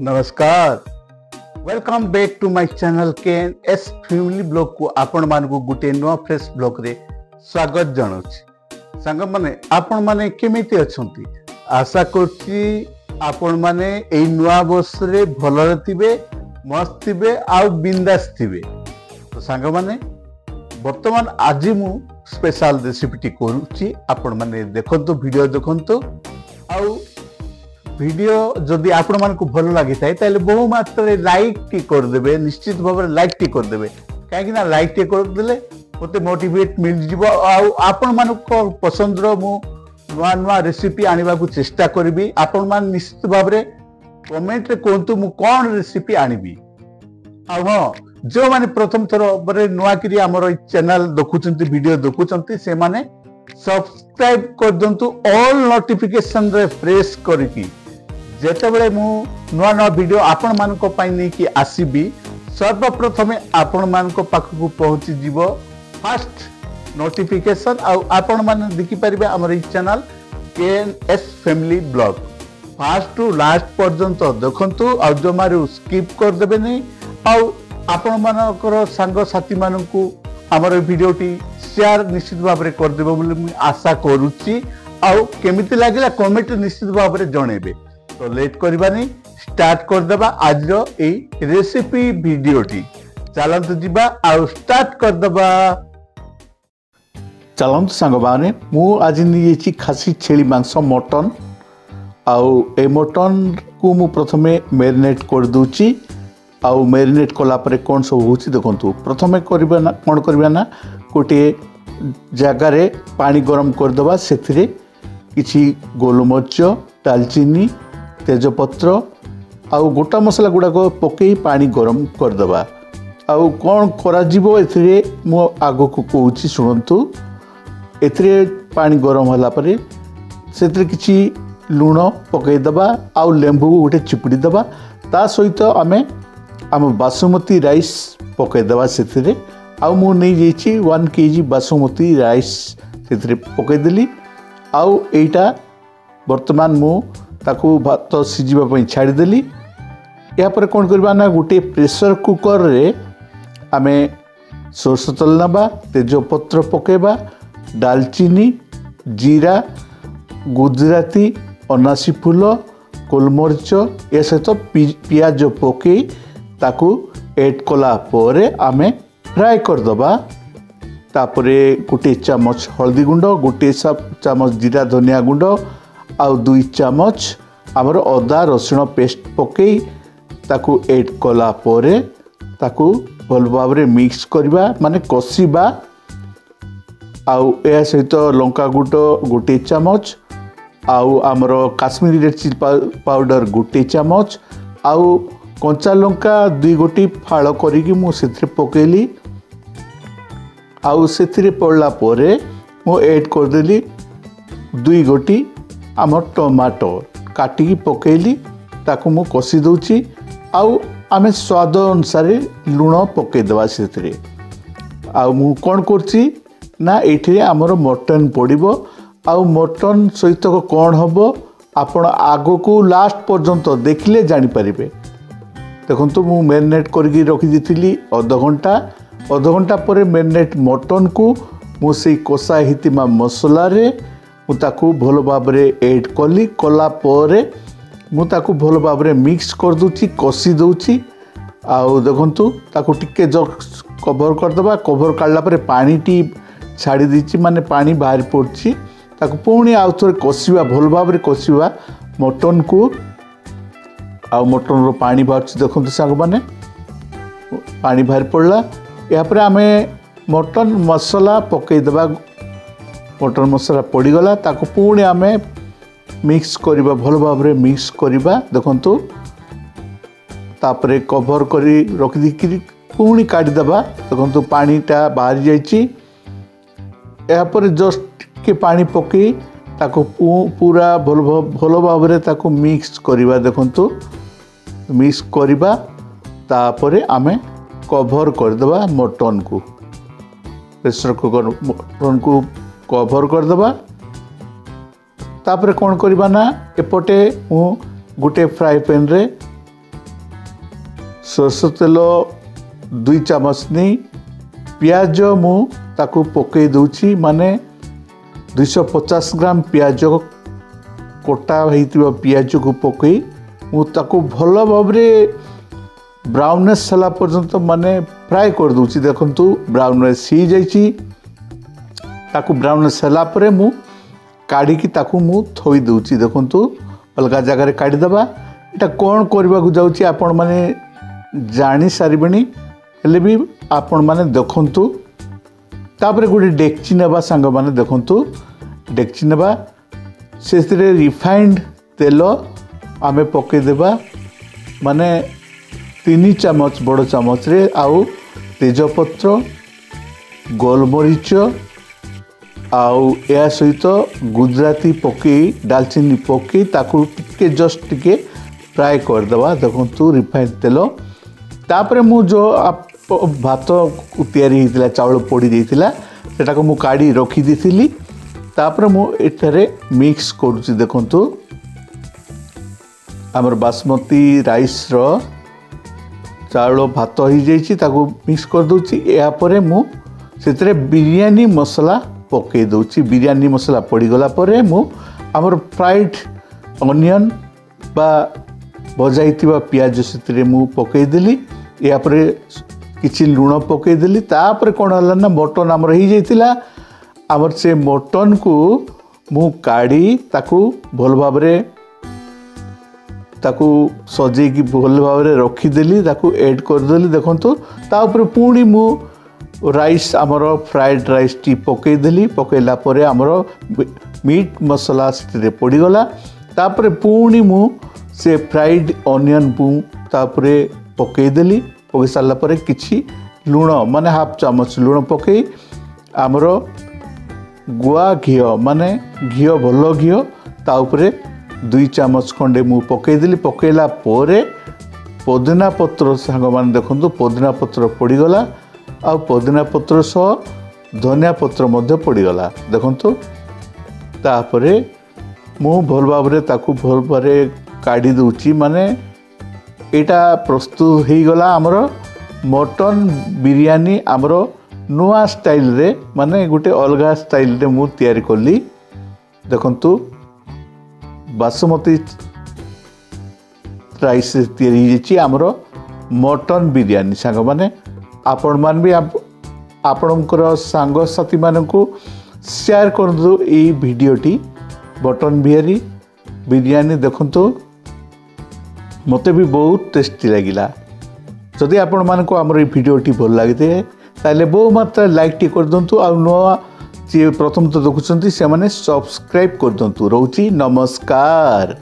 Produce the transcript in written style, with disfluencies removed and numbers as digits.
नमस्कार, welcome back to my channel KNS family blog को आपण मान को गुटे नुआ फ्रेश ब्लॉग रे स्वागत जनाउछि। संग माने आपण माने केमिति अछंती, आशा करछि आपण माने एई नुआ वर्ष रे भलरे थिबे, मस्त थिबे आ बिंदास थिबे। तो संग माने वर्तमान आज मु स्पेशल रेसिपी करूछि, आपण माने देखंतो, वीडियो देखंतो। आ वीडियो जदि आपण मान को भल लगी थाए ताले बहु मात्रा लाइक टी कर देबे, निश्चित भाव लाइक टी कर देबे। काहे ना लाइक टी कर देले मते मोटिवेट मिल जिवो। आ आपण मान को पसंद रो मु नुआ नुआ रेसिपी आनिबा को चेष्टा करबी। आपण मान निश्चित भाव रे कमेंट रे कोंतु मु कोन रेसिपी आनिबी। आ हां, जो माने प्रथम थरो बरे नुआ करी हमर चैनल देखुचंती, वीडियो देखुचंती, से माने सब्सक्राइब कर दंतु, ऑल नोटिफिकेशन रे प्रेस करकी जेतेबेले मु नुआ नुआ वीडियो आपण मान को पाई नै कि आसीबी, सर्वप्रथमे आपण मान को पाख को पहुंची जीवो फर्स्ट नोटिफिकेशन। आ आपण मान देखि परिबे हमर ई channel KNS family vlog first to last पर्यंत देखंतु। आ जो मारू स्किप कर देबे नै। आ आपण मानकर संग साथी मान को हमर वीडियोटी शेयर निश्चित भाव रे कर देबो बोली मु आशा करूची। आ केमिति लागिला कमेंट निश्चित भाव रे जणेबे। तो लेट करबानी, स्टार्ट कर देबा आज रो ए रेसिपी वीडियोटी। चलंतु जीबा आ स्टार्ट कर देबा। चलंतु संगबाने मु आज नियेची खासी छेली मांस मटन। आउ ए मटन को मु प्रथमे मैरिनेट कर दूची। आउ मैरिनेट कला परे कोन सब होची देखंतु। प्रथमे करबा ना कोन करबा ना, कोटे जगह रे पानी गरम कर देबा, सेथिरे किछि गोलमरिच, दालचीनी, तेजपत्र आउ गोटा मसला गुड़ा को पकई पानी गरम कर देबा। आउ कौन करा जीवो एथिरे मो आगो को कहूची सुनंतु। एथिरे पानी गरम होला परे सेथिरे किछि लूण पकई देबा, आउ लेंबू गोटे चिपुड़ी देबा। ता सहित आम बासमती राइस पकई देबा सेथिरे। आउ मु नै जेछि 1 kg बासमती राइस सेथिरे पकई देली। आउ एटा वर्तमान मु ताकू भात सिझिबा पई छाड़ी देली। या पर कोन करबा ना, गुटे प्रेशर कुकर रे आमे सोरस तेल नबा, तेजपत्र पकेबा, दालचीनी, जीरा, गुजराती, अनासी फूल, गोलमरिच ए सहित पियाज पके ताकू ऐड कला परे आमे फ्राई कर दबा। तापरे गुटे चामच हल्दी गुंड, गुटे चामच जीरा धनिया गुंड, आउ 2 चामच आमर अदा रसुण पेस्ट पकई ताकू ऐड कला परे ताकू भल भाव रे मिक्स करबा, माने कसीबा। आउ ए सहित लंका गुट गोटे चामच, आउ आमर काश्मीरी रेड चिली पाउडर गोटे चामच, आउ कंचा लंका 2 गोटी फाळ करिकि मु सेथरे पकेली। आउ सेथरे पड़ला परे मु ऐड कर देली 2 गोटी आमर टमाटो काटिकी पकेली, ताकू मु कसी दउची। आउ आमे स्वाद अनुसार लूण पके देबा सेथरे। आउ मु कोन करची ना, एठिरे आमर मटन पड़िबो। आउ मटन सहित कोन हबो आपण आगो को लास्ट पर्यंत देखले जानि परिबे। देखंतु मु मैरिनेट करके रखी दिथिली अध घंटा पर मैरिनेट मटन को मु से कषा हितिमा मसला रे मु ताकू भल भाव रे ऐड कली। कला परे मु ताकू भल भाव मिक्स कर दूची कषि दूची आउ देखंतु ताकू टिके जस्ट कवर करदबा कवर काढला परे पानी टी छाड़ी दीची माने पानी बाहर पड़ची ताकू पुणी आउ थोड़े कषिबा भल भाव कषिबा मटन को आउ मटन रो पानी बाहर देखंतु सांग माने पानी बाहर पड़ला या पर आमे मटन मसला पकई देबा मटन मसला पड़ीगला ताकू पुणी आमे मिक्स करिबा भल भाव मिक्स करिबा देखंतु तापरे कवर करी रख दी पुणी काढ़ी देबा देखंतु पानीटा बाहर जाइछि या पर जस्ट के पानी पकई ताकू पूरा भल भाव ताकू मिक्स करिबा देखंतु मिक्स करिबा तापरे आमे कवर कर देबा मटन को प्रेशर कुकर मटन को कवर कर देबा तापरे कौन करबा ना एपटे मु गोटे फ्राई पैन रे सरसो तेल 2 चामच नहीं पियाज मु ताकू पकई दूची माने 250 ग्राम पियाज कोटा होइतिबा पियाज को पकई मु ताकू भल भाव ब्राउननेस होला पर्यंत माने फ्राई कर दूची देखंतु ब्राउननेस ही जाइछि ताकू ब्राउननेस होला परे मु काढ़ी की ताकू मु थोई दूची देखंतु अलगा जगह रे काढ़ी दबा एटा कोन करबा को जाउची आपण माने जानी सारिबेनी हेले भी आपण माने देखंतु तापरे गुडी डेक्ची नेबा संग माने देखंतु डेक्ची नेबा सेथिरे रिफाइंड तेल आमे पके देबा माने 3 चामच बड़ चामच रे आउ तेजपत्र गोलमरीच आउ या सहित गुजराती पकई डालचीनी पकई ताकू टिके जस्ट टिके फ्राई कर देबा देखंतु रिफाइंड तेल तापरे मु जो भात तैयारी होइतिला चावल पड़ी देइतिला सेटा को मु काढ़ी रखी देथिली तापरे मु एठारे मिक्स करूची देखंतु हमर बासमती राइस रो चावल भात हो जाइए ताकू मिक्स कर दूची या परे मु सेतरे बिरयानी मसला पके दूची बिरयानी मसला पड़ीगला परे मु हमर फ्राइड अनियन बा भजाइतिबा पियाज सेतरे मु पके देली या परे किछि लूण पके देली तापर कोन हला ना मटन हमर ही जाइतिला हमर से मटन को मु काढ़ी ताकू भल भाबरे ताकू सजे की भल भाव रखीदेली ताकू ऐड करदेली देखंतु ता ऊपर पुणी मु राइस आमर फ्राइड राइस टी पकईदेली पकईला परे आमर मीट मसला से पड़ीगला तापरे पुणी मु से फ्राइड ऑनियन मु तापरे पकईदेली पकई सारा पर किछि लूण माने हाफ चामच लूण पकई आमर गुआ घी माने घी भल घी ता ऊपर 2 चामच खंडे मु पकईदेली पकईला परे पुदीना पत्र सांग मान देखंतु पुदीना पत्र पड़ीगला आ पुदीना पत्र सह धनिया पत्र मध्य पड़ीगला देखंतु तापरे मु भल भाव ताकू भल भाव काढ़ी दूची माने एटा प्रस्तुत हो गला आमर मटन बिरयानी आमर नुआ स्टाइल रे माने गोटे अलगा स्टाइल रे मु तैयारी कली देखंतु बासमती राइस तैयारी आमर मटन बिरयानी सांग माने आपण मान भी आपणकर सांग साथी मानकु शेयर करदु ए भिडियोटी मटन बिरयानी देखंतु मते भी बहुत टेस्टी लगिला जदि आपण मानकु हमर ए भिडियोटी भल लागिते ताले बहु मात्रा लाइक टी कर दंतु आ नुआ जे प्रथम तो देखुछंती से माने सब्सक्राइब कर दंतु रहउची नमस्कार।